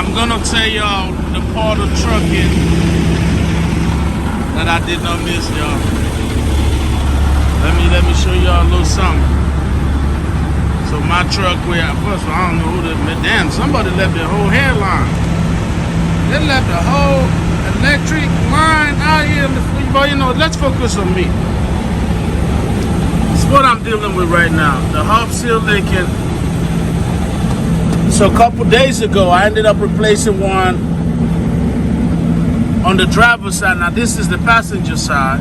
I'm gonna tell y'all the part of trucking that I did not miss, y'all. Let me show y'all a little something. So my truck, first of all, I don't know who damn, somebody left the whole hairline. They left the whole electric line out here. But you know, let's focus on me. It's what I'm dealing with right now. The hub seal leaking. So a couple days ago, I ended up replacing one on the driver's side. Now this is the passenger side.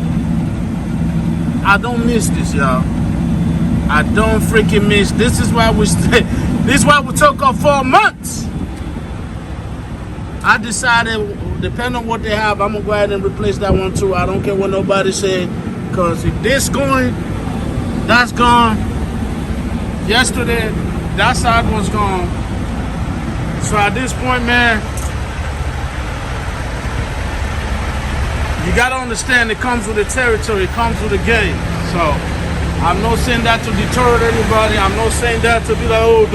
I don't miss this, y'all. I don't freaking miss. This is why we stay. This is why we took off 4 months. I decided, depending on what they have, I'm gonna go ahead and replace that one too. I don't care what nobody say, cause if this going, that's gone. Yesterday, that side was gone. So at this point, man, you gotta understand it comes with the territory, it comes with the game. So I'm not saying that to deter anybody. I'm not saying that to be like, oh,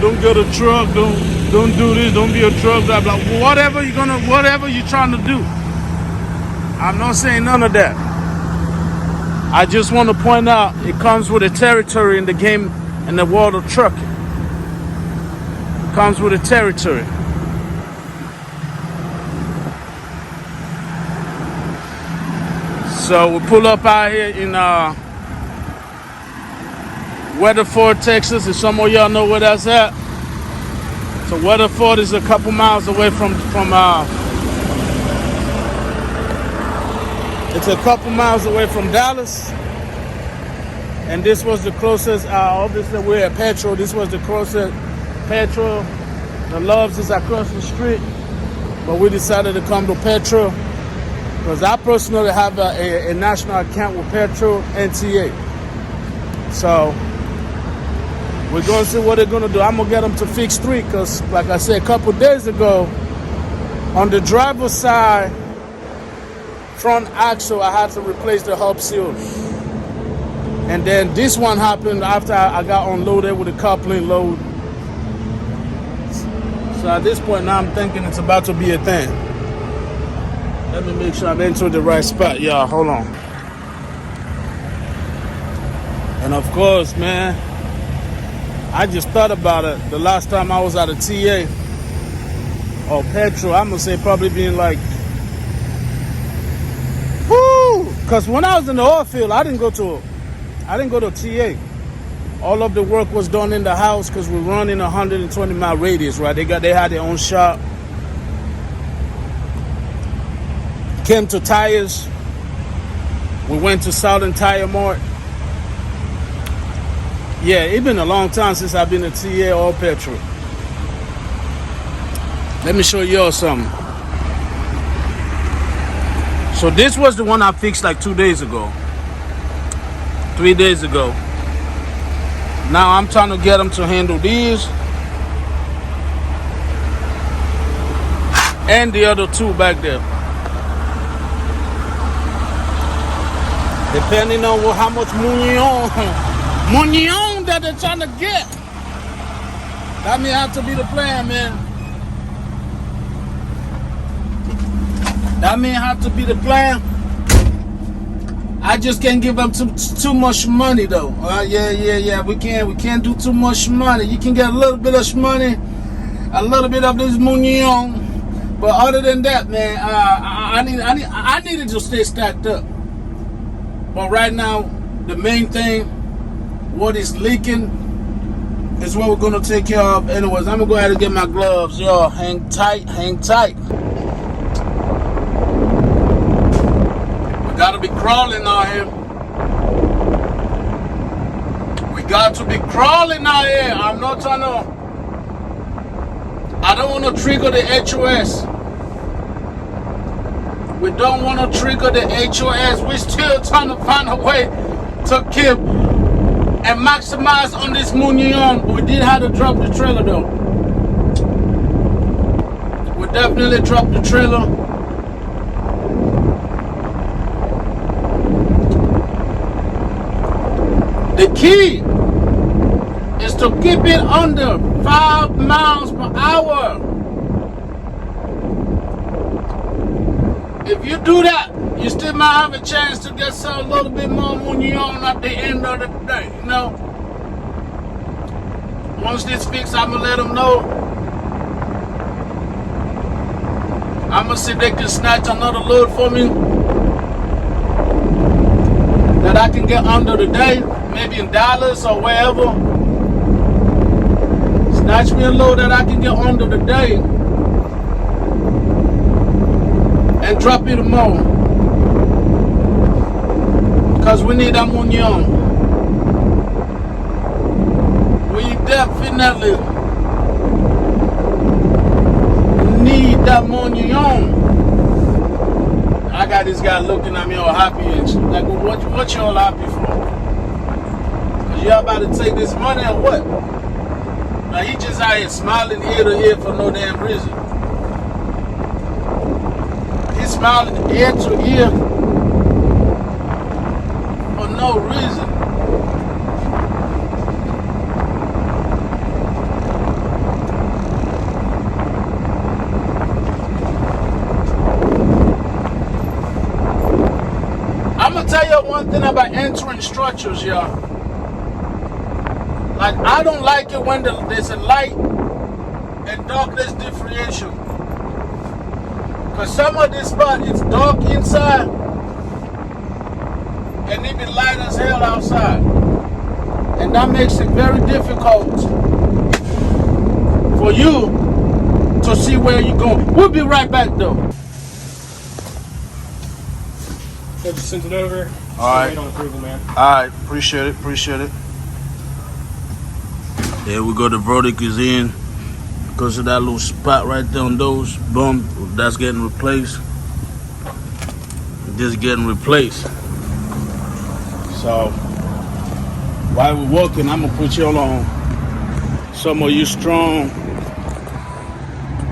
don't get a truck, don't do this, don't be a truck, blah blah. Whatever you're trying to do. I'm not saying none of that. I just want to point out it comes with a territory in the game, in the world of trucking. It comes with a territory. So we pull up out here in Weatherford, Texas. If some of y'all know where that's at. So Weatherford is a couple miles away from it's a couple miles away from Dallas. And this was the closest, obviously we're at Petrol. This was the closest Petrol. The Loves is across the street. But we decided to come to Petrol because I personally have a national account with Petrol NTA. So we're going to see what they're going to do. I'm going to get them to fix 3 because, like I said, a couple days ago, on the driver's side front axle, I had to replace the hub seal. And then this one happened after I got unloaded with a coupling load. So at this point now, I'm thinking it's about to be a thing. Let me make sure I'm into the right spot. Y'all, hold on. And of course, man, I just thought about it the last time I was at a TA or Petrol. I'm gonna say probably being like, whoo! Because when I was in the oil field, I didn't go to TA. All of the work was done in the house because we're running a 120-mile radius, right? They had their own shop. Came to tires. We went to Southern Tire Mart. Yeah, it's been a long time since I've been a TA or Petrol. Let me show y'all something. So this was the one I fixed like 2 days ago. 3 days ago. Now I'm trying to get them to handle these. And the other 2 back there. Depending on how much money that they're trying to get. That may have to be the plan, man. That may have to be the plan. I just can't give them too much money though. Yeah. We can't do too much money. You can get a little bit of money, a little bit of this money on. But other than that, man, I needed to stay stacked up. But right now, the main thing, what is leaking, is what we're gonna take care of. Anyways, I'm gonna go ahead and get my gloves. Y'all, hang tight. We gotta be crawling out here. We got to be crawling out here. I'm not trying to. I don't want to trigger the HOS. We don't want to trigger the HOS. We're still trying to find a way to keep and maximize on this Munion. We did have to drop the trailer though. We definitely dropped the trailer. The key is to keep it under 5 miles per hour. if you do that, you still might have a chance to get some little bit more money on at the end of the day, you know. Once this fixed, I'm gonna let them know. I'm gonna see if they can snatch another load for me that I can get under the day, maybe in Dallas or wherever. Snatch me a load that I can get under the day and drop it tomorrow. Because we need that money on. We definitely need that money on. I got this guy looking at me all happy and shit. Like, what you all happy for? Because y'all about to take this money or what? Like, he just out here smiling ear to ear for no damn reason. He's smiling ear to ear for no reason. I'm gonna tell you one thing about entering structures, y'all. Like, I don't like it when there's a light and darkness differentiation. Because some of this spot, it's dark inside and it be light as hell outside. And that makes it very difficult for you to see where you're going. We'll be right back though. So just sent it over. All right. Wait on approval, man. All right, appreciate it. There we go, the verdict is in. Because of that little spot right there on those, boom, that's getting replaced. This getting replaced. So, while we're working, I'm gonna put y'all on. Some of you strong,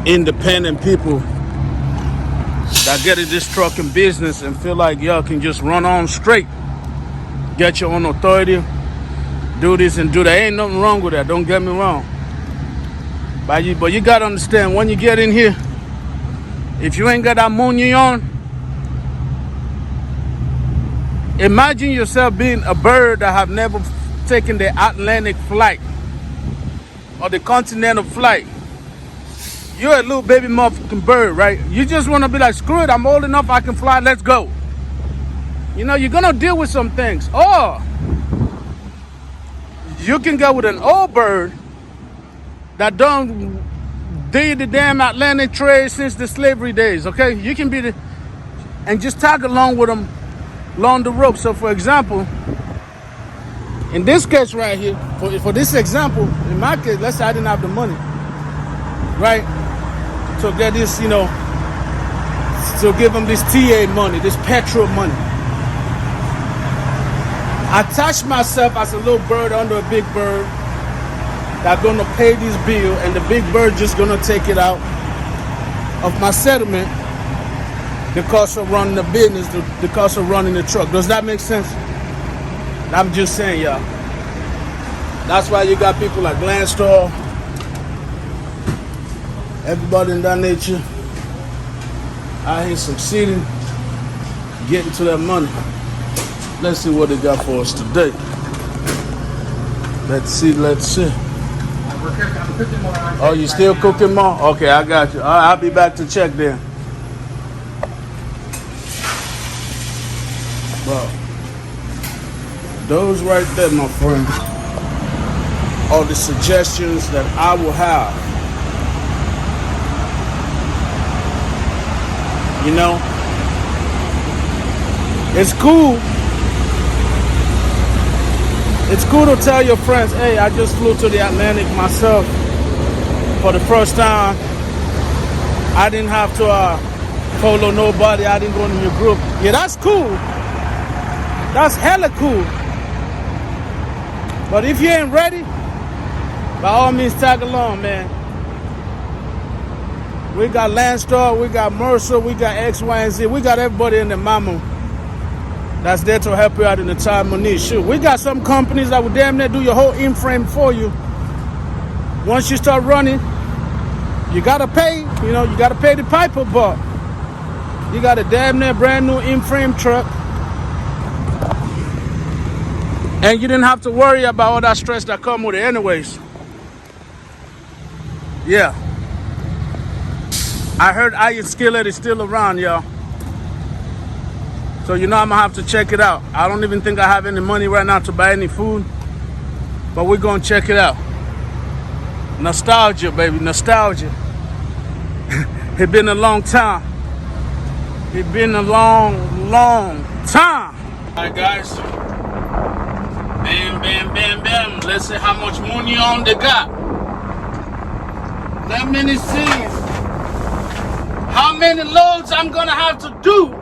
independent people that get in this trucking business and feel like y'all can just run on straight, get your own authority, do this and do that. Ain't nothing wrong with that, don't get me wrong. But you gotta understand, when you get in here, if you ain't got that money on, imagine yourself being a bird that have never taken the Atlantic flight or the continental flight. You're a little baby motherfucking bird, right? You just want to be like, screw it, I'm old enough, I can fly, let's go. You know, you're going to deal with some things. Or you can go with an old bird that done did the damn Atlantic trade since the slavery days, okay? You can be and just tag along with them along the rope. So, for example, in this case right here, for this example, in my case, let's say I didn't have the money, right? To get this, you know, to give them this TA money, this petrol money. I attach myself as a little bird under a big bird that's gonna pay this bill, and the big bird just gonna take it out of my settlement, the cost of running the business, the cost of running the truck. Does that make sense? I'm just saying, y'all. That's why you got people like Landstar, everybody in that nature out here succeeding, getting to that money. Let's see what they got for us today. Let's see. I'm cooking more. Oh, you still cooking more? Okay, I got you. All right, I'll be back to check then. Well, those right there, my friend, are the suggestions that I will have. You know, it's cool. It's cool to tell your friends, hey, I just flew to the Atlantic myself for the first time. I didn't have to follow nobody. I didn't go in your group. Yeah, that's cool. That's hella cool. But if you ain't ready, by all means, tag along, man. We got Landstar, we got Mercer, we got X, Y, and Z. We got everybody in the mama that's there to help you out in the time of need. Sure, we got some companies that will damn near do your whole in-frame for you. Once you start running, you gotta pay. You know, you gotta pay the piper, but You got a damn near brand new in-frame truck. And you didn't have to worry about all that stress that come with it anyways. Yeah. I heard Iron Skillet is still around, y'all. So you know I'm gonna have to check it out. I don't even think I have any money right now to buy any food. But we're gonna check it out. Nostalgia, baby, nostalgia. It's been a long time. It's been a long, long time. All right, guys. Bam, bam, bam, bam. Let's see how much money on they got. Let me see how many loads I'm gonna have to do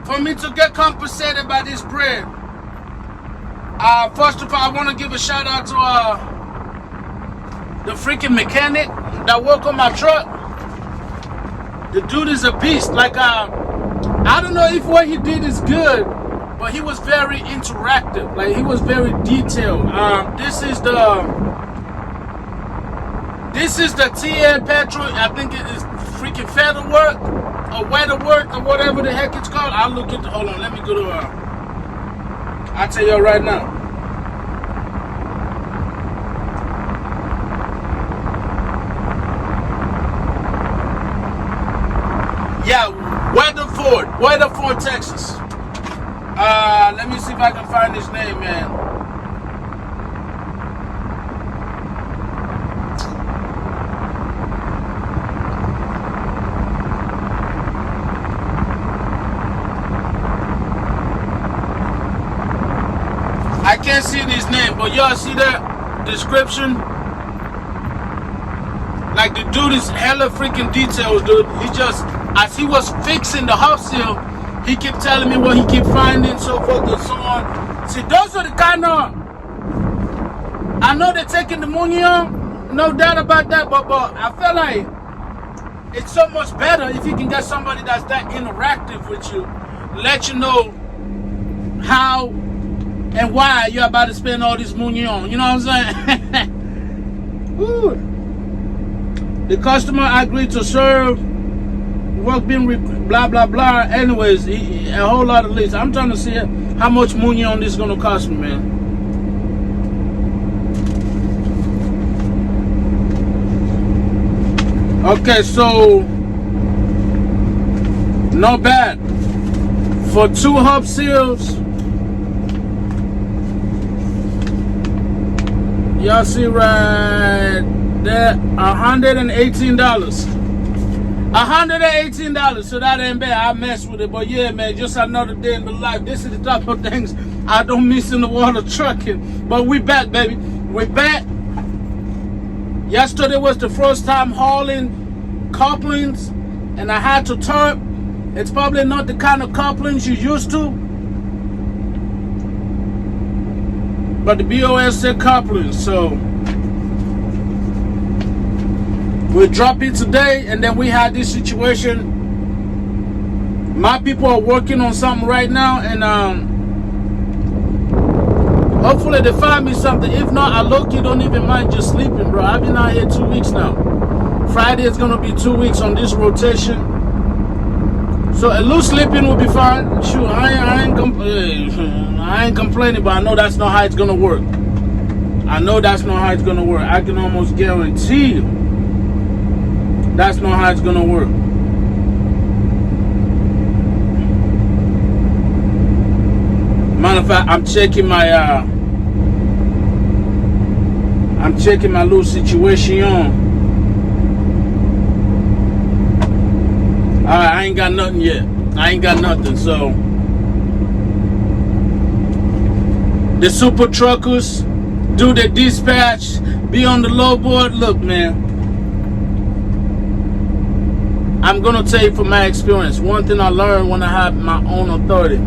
for me to get compensated by this bread. First of all, I want to give a shout out to the freaking mechanic that worked on my truck. The dude is a beast. Like, I don't know if what he did is good, but he was very interactive. Like, he was very detailed. This is the TN petrol. I think it is freaking feather work or weather work or whatever the heck it's called. I'll look into. Hold on, let me go to. I'll tell you right now. Yeah, Weatherford, Texas. Let me see if I can find his name, man. I can't see his name, but y'all see that description? Like, the dude is hella freaking details, dude. He just, as he was fixing the hub seal, he kept telling me what he kept finding, so forth and so on. See, those are the kind of, I know they're taking the money on, no doubt about that, but I feel like it's so much better if you can get somebody that's that interactive with you, let you know how and why you're about to spend all this money on. You know what I'm saying? Ooh. The customer agreed to serve. Work being blah blah blah. Anyways, a whole lot of lists. I'm trying to see how much money on this is gonna cost me, man. Okay, so not bad for 2 hub seals. Y'all see right there, $118. $118, so that ain't bad. I mess with it, but yeah, man, just another day in the life. This is the type of things I don't miss in the water trucking. But we back, baby. We back. Yesterday was the first time hauling couplings, and I had to turp. It's probably not the kind of couplings you used to, but the BOS said couplings, so we drop it today, and then we had this situation. My people are working on something right now, and hopefully they find me something. If not, I low-key don't even mind just sleeping, bro. I've been out here 2 weeks now. Friday is gonna be 2 weeks on this rotation, so a little sleeping will be fine. Shoot, I ain't complaining, but I know that's not how it's gonna work. I know that's not how it's gonna work. I can almost guarantee you that's not how it's gonna work. Matter of fact, I'm checking my little situation. Alright, I ain't got nothing yet. I ain't got nothing, so the super truckers do the dispatch, be on the low board. Look, man, I'm gonna tell you from my experience, one thing I learned when I had my own authority: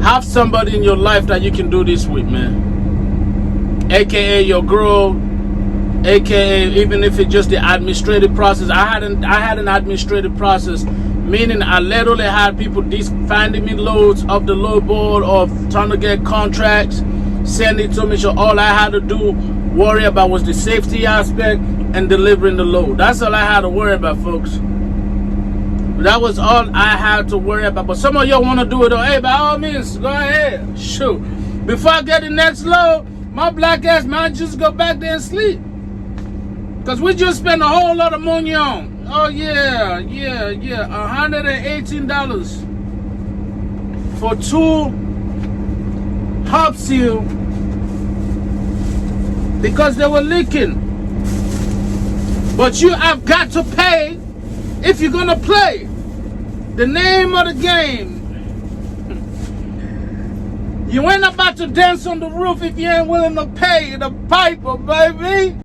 have somebody in your life that you can do this with, man. AKA your girl, AKA even if it's just the administrative process. I had an administrative process, meaning I literally had people finding me loads of the low board or trying to get contracts, send it to me. So all I had to do worry about was the safety aspect, and delivering the load. That's all I had to worry about, folks. That was all I had to worry about. But some of y'all want to do it though. Hey, by all means, go ahead. Shoot. Before I get the next load, my black ass might just go back there and sleep. Because we just spent a whole lot of money on. Oh, yeah. $118 for 2 hub seal because they were leaking. But you have got to pay if you're going to play. The name of the game. You ain't about to dance on the roof if you ain't willing to pay the piper, baby.